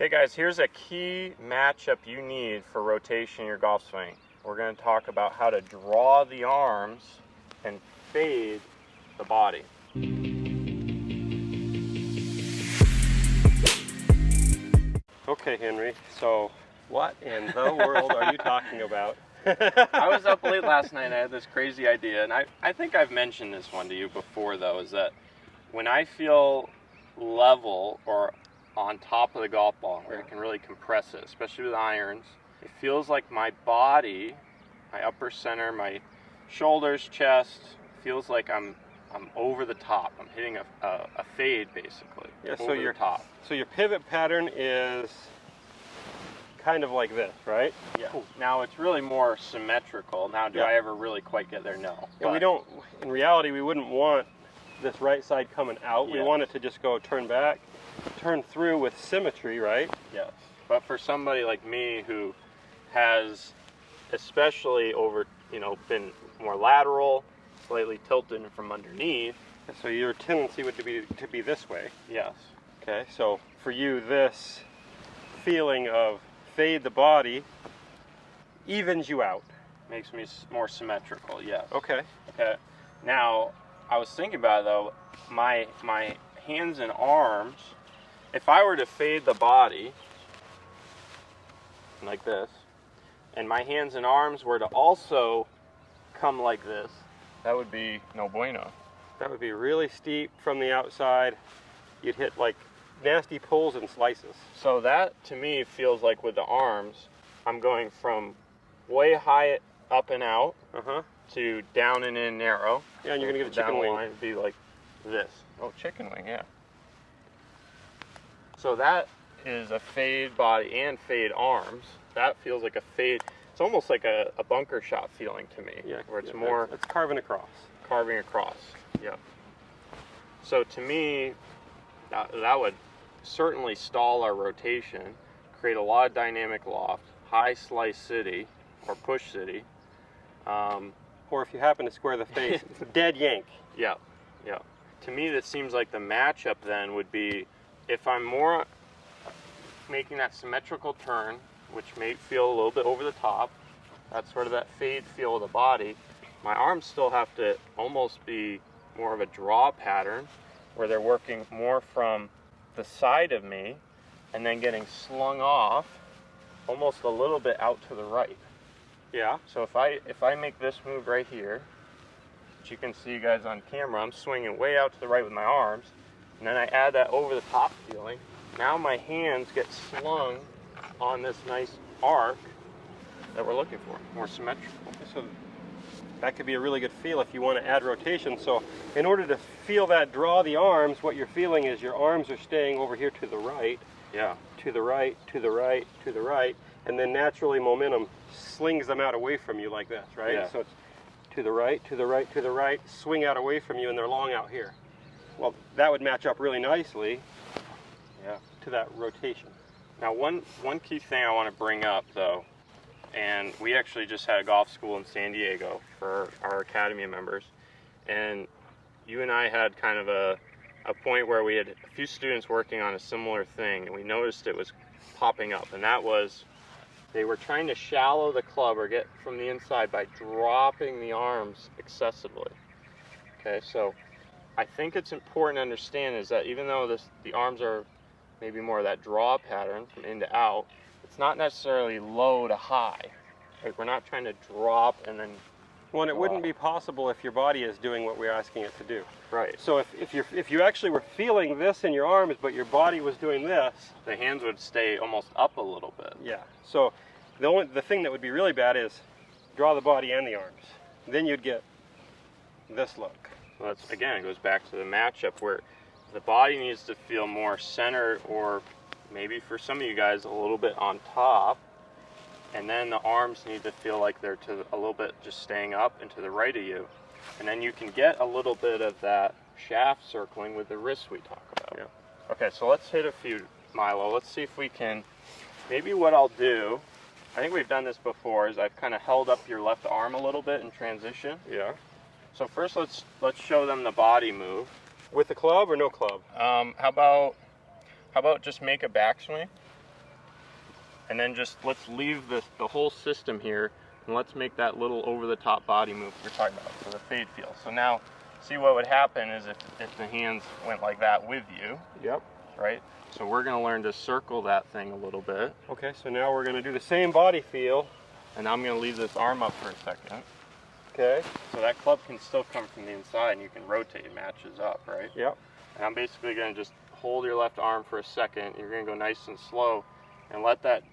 Okay guys, here's a key matchup you need for rotation in your golf swing. We're going to talk about how to draw the arms and fade the body. Okay, Henry, so what in the world are you talking about? I was up late last night and I had this crazy idea, and I think I've mentioned this one to you before though, is that when I feel level or on top of the golf ball where I can really compress it, especially with irons, it feels like my body, my upper center, my shoulders, chest, feels like I'm over the top. I'm hitting a fade basically. Yeah, over the top. So your pivot pattern is kind of like this, right? Yeah. Now it's really more symmetrical. Now do I ever really quite get there? No. Yeah, we don't, in reality, we wouldn't want this right side coming out. Yeah. We want it to just go turn back, turn through with symmetry, right? Yes. But for somebody like me who has especially been more lateral, slightly tilted from underneath. So your tendency would to be this way. Yes. Okay, so for you, this feeling of fade the body evens you out. Makes me more symmetrical, yes. Okay. Okay. Now, I was thinking about it though, my hands and arms, if I were to fade the body like this, and my hands and arms were to also come like this, that would be no bueno. That would be really steep from the outside. You'd hit like nasty pulls and slices. So that to me feels like with the arms, I'm going from way high up and out to down and in narrow. Yeah, and you're gonna get a chicken wing. Line would be like this. Oh, chicken wing, yeah. So that is a fade body and fade arms. That feels like a fade. It's almost like a bunker shot feeling to me. Yeah, where it's more. It's carving across. Carving across, yeah. So to me, that would certainly stall our rotation, create a lot of dynamic loft, high slice city or push city. Or if you happen to square the face, dead yank. Yeah, yeah. To me, that seems like the matchup then would be if I'm more making that symmetrical turn, which may feel a little bit over the top, that's sort of that fade feel of the body, my arms still have to almost be more of a draw pattern where they're working more from the side of me and then getting slung off almost a little bit out to the right. Yeah. So if I make this move right here, which you can see you guys on camera, I'm swinging way out to the right with my arms, and then I add that over the top feeling, now my hands get slung on this nice arc that we're looking for, more symmetrical. So that could be a really good feel if you want to add rotation. So in order to feel that draw the arms, what you're feeling is your arms are staying over here to the right. Yeah. To the right, to the right, to the right, and then naturally momentum slings them out away from you like this, right? Yeah. So it's to the right, to the right, to the right, swing out away from you, and they're long out here. Well, that would match up really nicely to that rotation. Now one key thing I want to bring up though, and we actually just had a golf school in San Diego for our academy members, and you and I had kind of a point where we had a few students working on a similar thing, and we noticed it was popping up, and that was they were trying to shallow the club or get from the inside by dropping the arms excessively. Okay, so I think it's important to understand is that even though the arms are maybe more of that draw pattern from in to out, it's not necessarily low to high. Like we're not trying to drop and then. Well, and it wouldn't be possible if your body is doing what we're asking it to do. Right. So if you actually were feeling this in your arms, but your body was doing this, the hands would stay almost up a little bit. Yeah. So the thing that would be really bad is draw the body and the arms. Then you'd get this look. Well, that's again, it goes back to the matchup where the body needs to feel more centered, or maybe for some of you guys a little bit on top, and then the arms need to feel like they're a little bit just staying up and to the right of you, and then you can get a little bit of that shaft circling with the wrists we talk about. Yeah. Okay, so let's hit a few, Milo. Let's see if we can, maybe what I'll do, I think we've done this before, is I've kind of held up your left arm a little bit in transition. Yeah. So first let's show them the body move. With the club or no club? How about just make a backswing? And then just let's leave the whole system here, and let's make that little over-the-top body move we're talking about, so the fade feel. So now, see what would happen is if the hands went like that with you. Yep. Right? So we're going to learn to circle that thing a little bit. Okay, so now we're going to do the same body feel. And I'm going to leave this arm up for a second. Okay. So that club can still come from the inside and you can rotate, it matches up, right? Yep. And I'm basically going to just hold your left arm for a second. You're going to go nice and slow and let that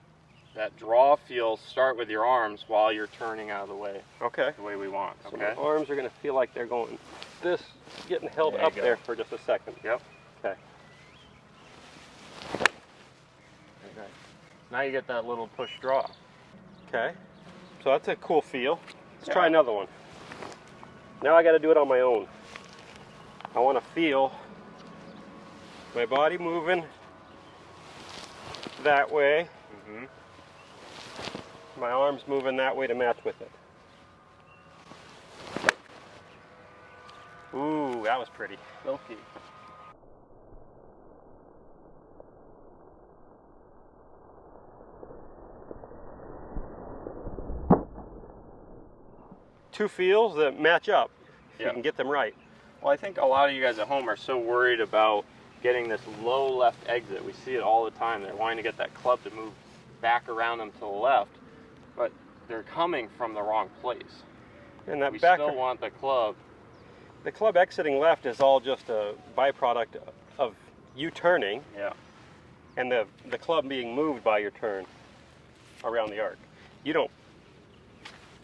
draw feel start with your arms while you're turning out of the way. Okay. The way we want, So okay? my arms are going to feel like they're going this, getting held There you up go. there for just a second. Yep. Okay. Okay. Now you get that little push draw. Okay. So that's a cool feel. Let's Yeah. try another one. Now I got to do it on my own. I want to feel my body moving that way. Mm-hmm. My arms moving that way to match with it. Ooh, that was pretty. Silky. Two feels that match up, if Yeah. you can get them right. Well, I think a lot of you guys at home are so worried about getting this low left exit. We see it all the time. They're wanting to get that club to move back around them to the left, but they're coming from the wrong place. And that We back, still want the club. the club exiting left is all just a byproduct of you turning Yeah. and the club being moved by your turn around the arc. You don't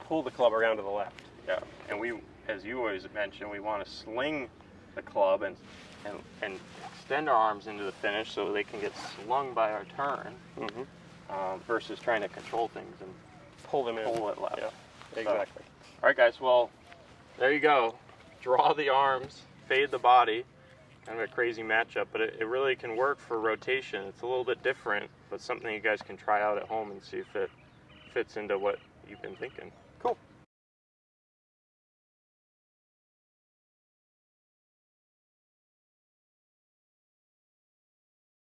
pull the club around to the left. Yeah. And we, as you always mention, we want to sling the club and extend our arms into the finish so they can get slung by our turn, versus trying to control things and Pull them in. pull it left. Yeah, exactly. All right, guys. Well, there you go. Draw the arms, fade the body. Kind of a crazy matchup, but it really can work for rotation. It's a little bit different, but something you guys can try out at home and see if it fits into what you've been thinking.